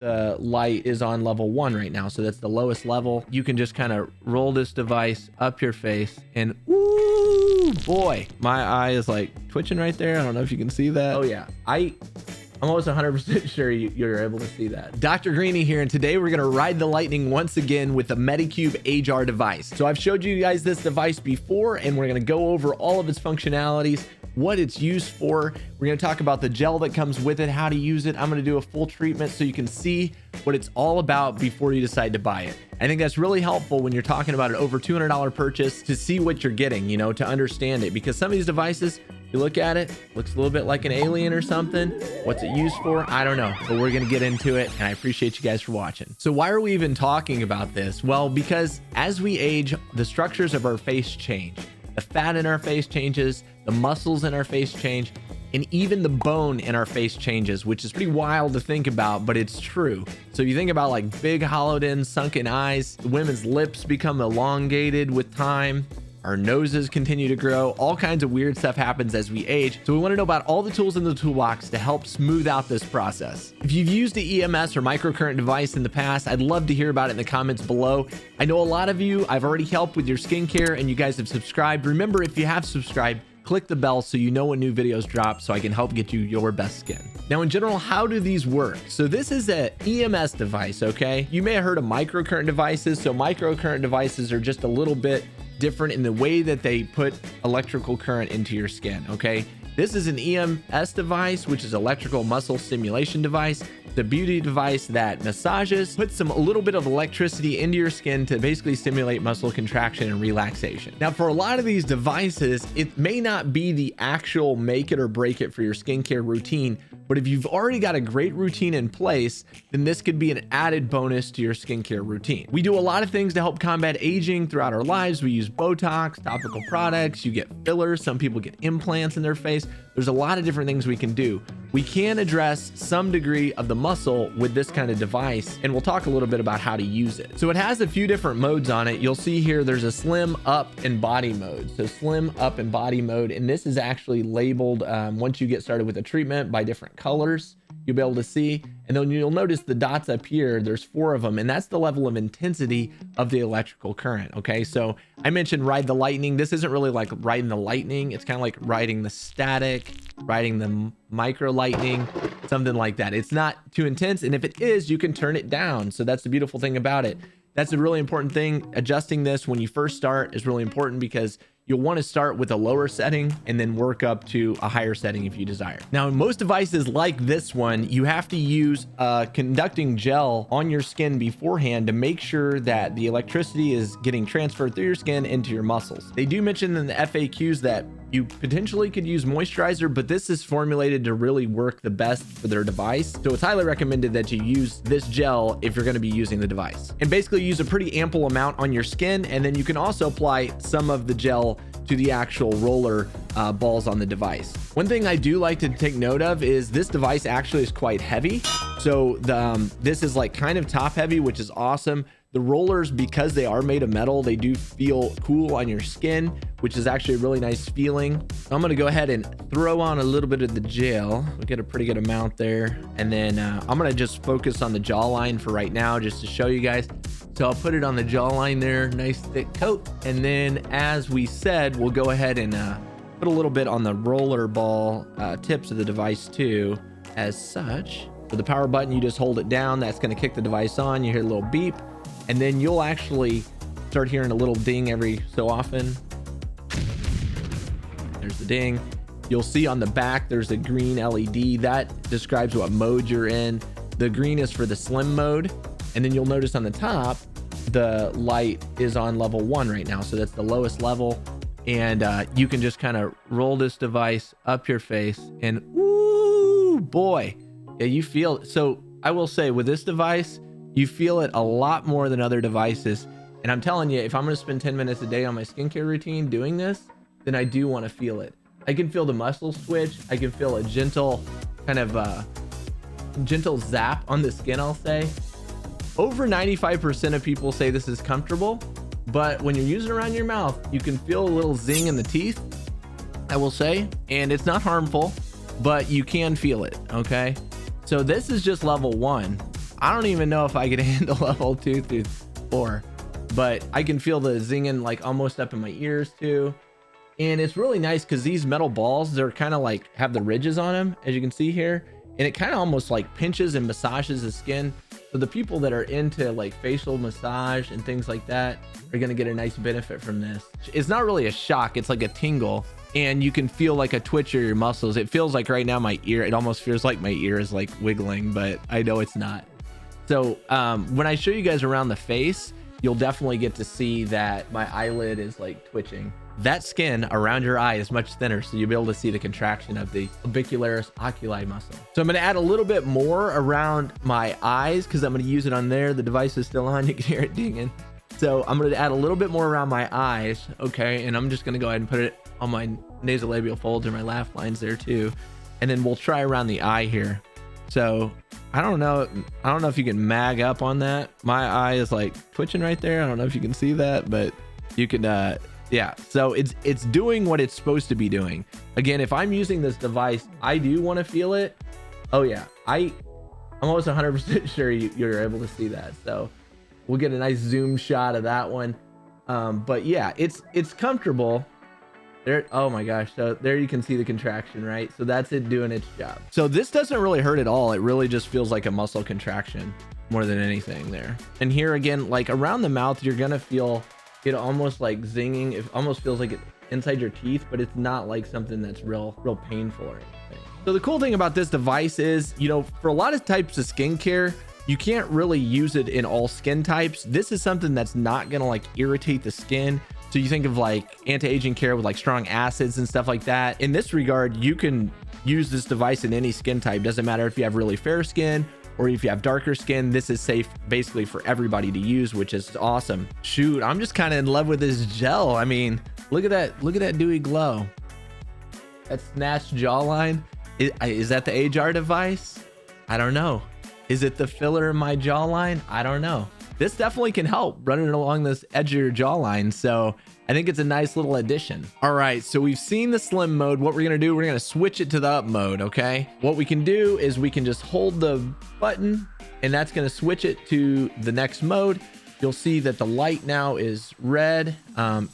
The light is on level 1 right now, so that's the lowest level. You can just kind of roll this device up your face, and ooh boy, my eye is like twitching right there. I don't know if you can see that. Oh yeah, I'm almost 100% sure you're able to see that. Dr. Greeny here, and today we're gonna ride the lightning once again with the Medicube Age-R device. So I've showed you guys this device before, and we're gonna go over all of its functionalities, what it's used for. We're going to talk about the gel that comes with it, how to use it. I'm going to do a full treatment so you can see what it's all about before you decide to buy it. I think that's really helpful when you're talking about an over $200 purchase, to see what you're getting, you know, to understand it, because some of these devices, you look at it, looks a little bit like an alien or something. What's it used for? I don't know, but we're going to get into it, and I appreciate you guys for watching. So why are we even talking about this? Well, because as we age, the structures of our face change. The fat in our face changes, the muscles in our face change, and even the bone in our face changes, which is pretty wild to think about, but it's true. So you think about like big hollowed in sunken eyes, women's lips become elongated with time, our noses continue to grow, all kinds of weird stuff happens as we age. So we want to know about all the tools in the toolbox to help smooth out this process. If you've used the EMS or microcurrent device in the past, I'd love to hear about it in the comments below. I know a lot of you, I've already helped with your skincare, and you guys have subscribed. Remember, if you have subscribed, click the bell so you know when new videos drop, so I can help get you your best skin. Now, in general, how do these work? So this is an EMS device, okay? You may have heard of microcurrent devices. So microcurrent devices are just a little bit different in the way that they put electrical current into your skin, okay? This is an EMS device, which is electrical muscle stimulation device. The beauty device that massages, puts a little bit of electricity into your skin to basically stimulate muscle contraction and relaxation. Now, for a lot of these devices, it may not be the actual make it or break it for your skincare routine, but if you've already got a great routine in place, then this could be an added bonus to your skincare routine. We do a lot of things to help combat aging throughout our lives. We use Botox, topical products, you get fillers, some people get implants in their face. There's a lot of different things we can do. We can address some degree of the muscle with this kind of device, and we'll talk a little bit about how to use it. So it has a few different modes on it. You'll see here there's a slim, up, and body mode. So slim, up, and body mode, and this is actually labeled once you get started with the treatment by different colors. You'll be able to see, and then you'll notice the dots up here, there's 4 of them, and that's the level of intensity of the electrical current. Okay, so I mentioned ride the lightning. This isn't really like riding the lightning, it's kind of like riding the static, riding the micro lightning, something like that. It's not too intense, and if it is, you can turn it down. So that's the beautiful thing about it. That's a really important thing. Adjusting this when you first start is really important, because you'll want to start with a lower setting and then work up to a higher setting if you desire. Now, in most devices like this one, you have to use a conducting gel on your skin beforehand to make sure that the electricity is getting transferred through your skin into your muscles. They do mention in the FAQs that you potentially could use moisturizer, but this is formulated to really work the best for their device. So it's highly recommended that you use this gel if you're going to be using the device. And basically use a pretty ample amount on your skin, and then you can also apply some of the gel to the actual roller balls on the device. One thing I do like to take note of is this device actually is quite heavy. So this is like kind of top heavy, which is awesome. The rollers, because they are made of metal, they do feel cool on your skin, which is actually a really nice feeling. I'm gonna go ahead and throw on a little bit of the gel. We get a pretty good amount there. And then I'm gonna just focus on the jawline for right now, just to show you guys. So I'll put it on the jawline there, nice thick coat. And then, as we said, we'll go ahead and put a little bit on the roller ball tips of the device too, as such. For the power button, you just hold it down. That's gonna kick the device on. You hear a little beep. And then you'll actually start hearing a little ding every so often. There's the ding. You'll see on the back, there's a green LED that describes what mode you're in. The green is for the slim mode. And then you'll notice on the top, the light is on level 1 right now. So that's the lowest level. And you can just kind of roll this device up your face, and ooh boy, yeah, you feel it. So I will say, with this device, you feel it a lot more than other devices. And I'm telling you, if I'm going to spend 10 minutes a day on my skincare routine doing this, then I do want to feel it. I can feel the muscle switch. I can feel a gentle kind of gentle zap on the skin, I'll say. Over 95% of people say this is comfortable, but when you're using it around your mouth, you can feel a little zing in the teeth, I will say, and it's not harmful, but you can feel it. Okay. So this is just level 1. I don't even know if I could handle level 2 through 4, but I can feel the zinging like almost up in my ears too. And it's really nice because these metal balls, they're kind of like have the ridges on them, as you can see here. And it kind of almost like pinches and massages the skin. So the people that are into like facial massage and things like that are going to get a nice benefit from this. It's not really a shock. It's like a tingle, and you can feel like a twitch of your muscles. It feels like right now my ear, it almost feels like my ear is like wiggling, but I know it's not. So when I show you guys around the face, you'll definitely get to see that my eyelid is like twitching. That skin around your eye is much thinner, so you'll be able to see the contraction of the orbicularis oculi muscle. So I'm going to add a little bit more around my eyes because I'm going to use it on there. The device is still on. You can hear it dinging. So I'm going to add a little bit more around my eyes. Okay. And I'm just going to go ahead and put it on my nasolabial folds or my laugh lines there too. And then we'll try around the eye here. So I don't know if you can mag up on that. My eye is like twitching right there. I don't know if you can see that, but you can, yeah. So it's doing what it's supposed to be doing. Again, if I'm using this device, I do want to feel it. Oh yeah. I'm almost 100% sure you're able to see that. So we'll get a nice zoom shot of that one. But yeah, it's comfortable. There, oh my gosh, so there you can see the contraction, right? So that's it doing its job. So this doesn't really hurt at all. It really just feels like a muscle contraction more than anything there. And here again, like around the mouth, you're gonna feel it almost like zinging. It almost feels like it inside your teeth, but it's not like something that's real painful or anything. So the cool thing about this device is, you know, for a lot of types of skincare, you can't really use it in all skin types. This is something that's not gonna like irritate the skin. So you think of like anti-aging care with like strong acids and stuff like that. In this regard, you can use this device in any skin type. Doesn't matter if you have really fair skin or if you have darker skin. This is safe basically for everybody to use, which is awesome. Shoot, I'm just kind of in love with this gel. I mean, look at that dewy glow. That snatched jawline. Is that the Age-R device? I don't know. Is it the filler in my jawline? I don't know. This definitely can help running along this edge of your jawline. So I think it's a nice little addition. All right, so we've seen the slim mode. What we're gonna do, we're gonna switch it to the up mode, okay? What we can do is we can just hold the button and that's gonna switch it to the next mode. You'll see that the light now is red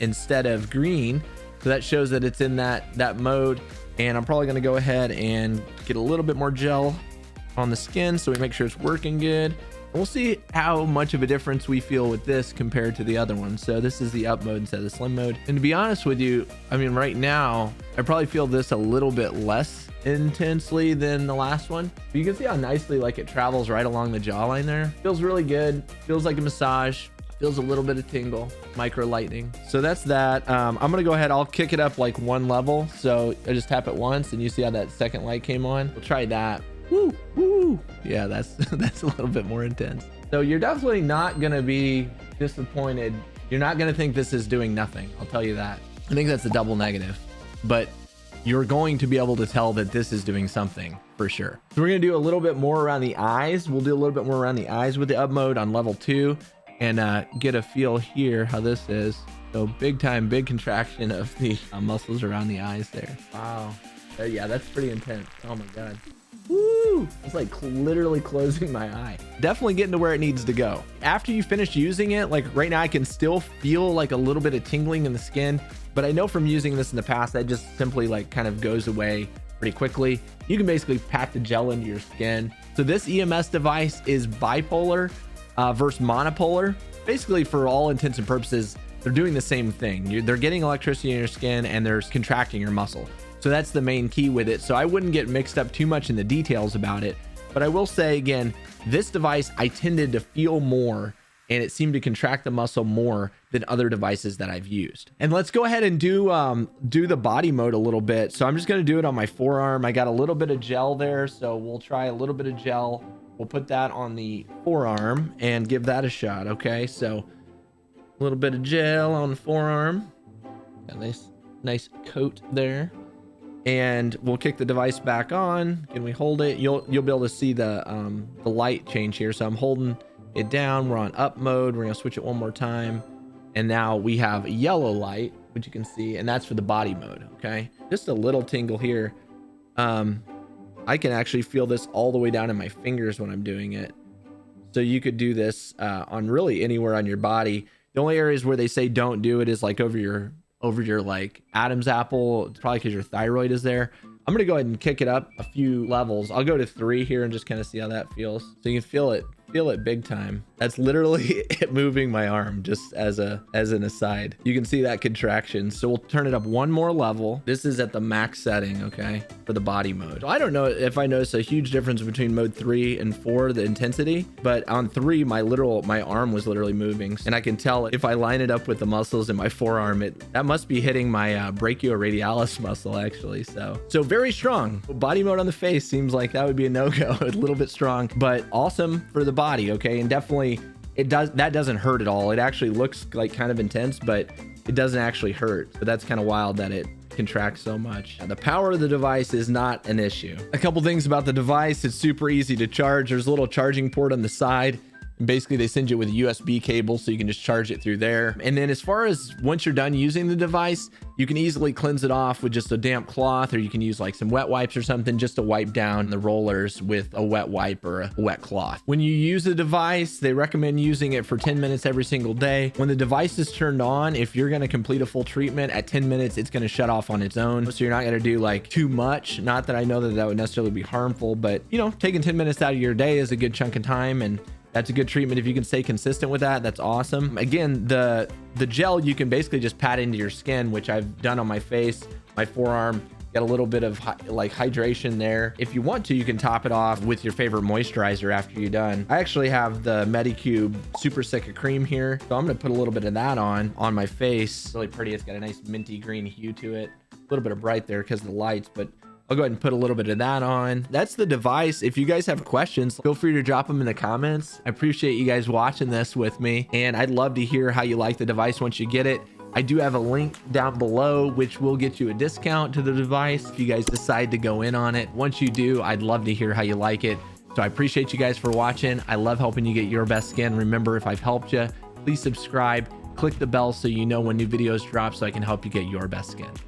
instead of green. So that shows that it's in that mode. And I'm probably gonna go ahead and get a little bit more gel on the skin so we make sure it's working good. We'll see how much of a difference we feel with this compared to the other one. So this is the up mode instead of the slim mode. And to be honest with you, I mean, right now, I probably feel this a little bit less intensely than the last one. But you can see how nicely like it travels right along the jawline there. Feels really good. Feels like a massage. Feels a little bit of tingle, micro lightning. So that's that. I'm gonna go ahead, I'll kick it up like one level. So I just tap it once and you see how that second light came on. We'll try that. Woo, woo. Yeah, that's a little bit more intense. So you're definitely not gonna be disappointed. You're not gonna think this is doing nothing. I'll tell you that. I think that's a double negative, but you're going to be able to tell that this is doing something for sure. So we're gonna do a little bit more around the eyes. We'll do a little bit more around the eyes with the up mode on level 2 and get a feel here how this is. So big time, big contraction of the muscles around the eyes there. Wow. Yeah, that's pretty intense. Oh my God. Woo! It's like literally closing my eye. Definitely getting to where it needs to go. After you finish using it, like right now I can still feel like a little bit of tingling in the skin, but I know from using this in the past that just simply like kind of goes away pretty quickly. You can basically pack the gel into your skin. So this EMS device is bipolar versus monopolar. Basically, for all intents and purposes, they're doing the same thing. They're getting electricity in your skin and they're contracting your muscle. So that's the main key with it. So I wouldn't get mixed up too much in the details about it. But I will say again, this device, I tended to feel more and it seemed to contract the muscle more than other devices that I've used. And let's go ahead and do the body mode a little bit. So I'm just gonna do it on my forearm. I got a little bit of gel there. So we'll try a little bit of gel. We'll put that on the forearm and give that a shot. Okay, so a little bit of gel on the forearm. Got a nice coat there. And we'll kick the device back on. Can we hold it? You'll be able to see the light change here. So I'm holding it down. We're on up mode. We're gonna switch it one more time. And now we have a yellow light, which you can see, and that's for the body mode, okay? Just a little tingle here. I can actually feel this all the way down in my fingers when I'm doing it. So you could do this on really anywhere on your body. The only areas where they say don't do it is like over your like Adam's apple. It's probably because your thyroid is there. I'm gonna go ahead and kick it up a few levels. I'll go to 3 here and just kind of see how that feels. So you can feel it big time. That's literally it moving my arm, just as an aside. You can see that contraction. So we'll turn it up one more level. This is at the max setting, okay, for the body mode. So I don't know if I noticed a huge difference between mode 3 and 4, the intensity, but on 3, my arm was literally moving. And I can tell if I line it up with the muscles in my forearm, that must be hitting my brachioradialis muscle actually. So very strong. Body mode on the face seems like that would be a no-go, a little bit strong, but awesome for the body, okay? And definitely that doesn't hurt at all. It actually looks like kind of intense, but it doesn't actually hurt. But that's kind of wild that it contracts so much. Now, the power of the device is not an issue. A couple things about the device: it's super easy to charge. There's a little charging port on the side. Basically, they send you with a USB cable, so you can just charge it through there. And then as far as once you're done using the device, you can easily cleanse it off with just a damp cloth, or you can use like some wet wipes or something just to wipe down the rollers with a wet wipe or a wet cloth. When you use the device, they recommend using it for 10 minutes every single day. When the device is turned on, if you're going to complete a full treatment at 10 minutes, it's going to shut off on its own. So you're not going to do like too much. Not that I know that would necessarily be harmful, but you know, taking 10 minutes out of your day is a good chunk of time, and that's a good treatment. If you can stay consistent with that, that's awesome. Again, the gel, you can basically just pat into your skin, which I've done on my face, my forearm. Got a little bit of like hydration there. If you want to, you can top it off with your favorite moisturizer after you're done. I actually have the Medicube Super Sicca Cream here, so I'm gonna put a little bit of that on my face. Really pretty. It's got a nice minty green hue to it. A little bit of bright there because of the lights, but I'll go ahead and put a little bit of that on. That's the device. If you guys have questions, feel free to drop them in the comments. I appreciate you guys watching this with me, and I'd love to hear how you like the device once you get it. I do have a link down below, which will get you a discount to the device if you guys decide to go in on it. Once you do, I'd love to hear how you like it. So I appreciate you guys for watching. I love helping you get your best skin. Remember, if I've helped you, please subscribe, click the bell so you know when new videos drop so I can help you get your best skin.